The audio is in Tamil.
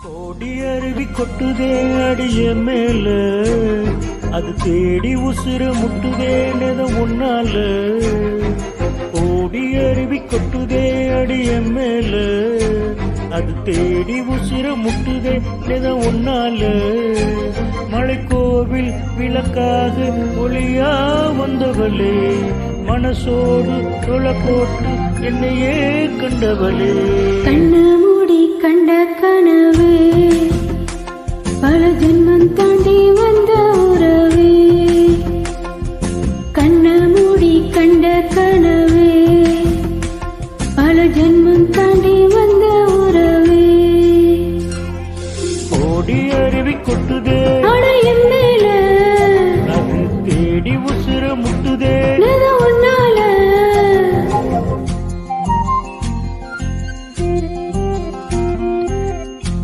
கோடி அருவி கொட்டுதே அடிய மேல, அது தேடி உசுறு முட்டுதேனது முன்னால. கோடி அருவி கொட்டுதே அடிய மேல, அது தேடி உசுறு முட்டுதேனது முன்னால. மலைக்கோவில் விளக்காக ஒளியா வந்தவளே, மனசோடு தொலை போட்டு என்னையே கண்டவளே. கண்ணு மூடி கண்ட கனவே, பல ஜென்மம் தாண்டி வந்த உறவே. கண்ணு மூடி கண்ட கனவே, பல ஜென்மம் தாண்டி வந்த உறவே. கோடி அருவி கொட்டுதே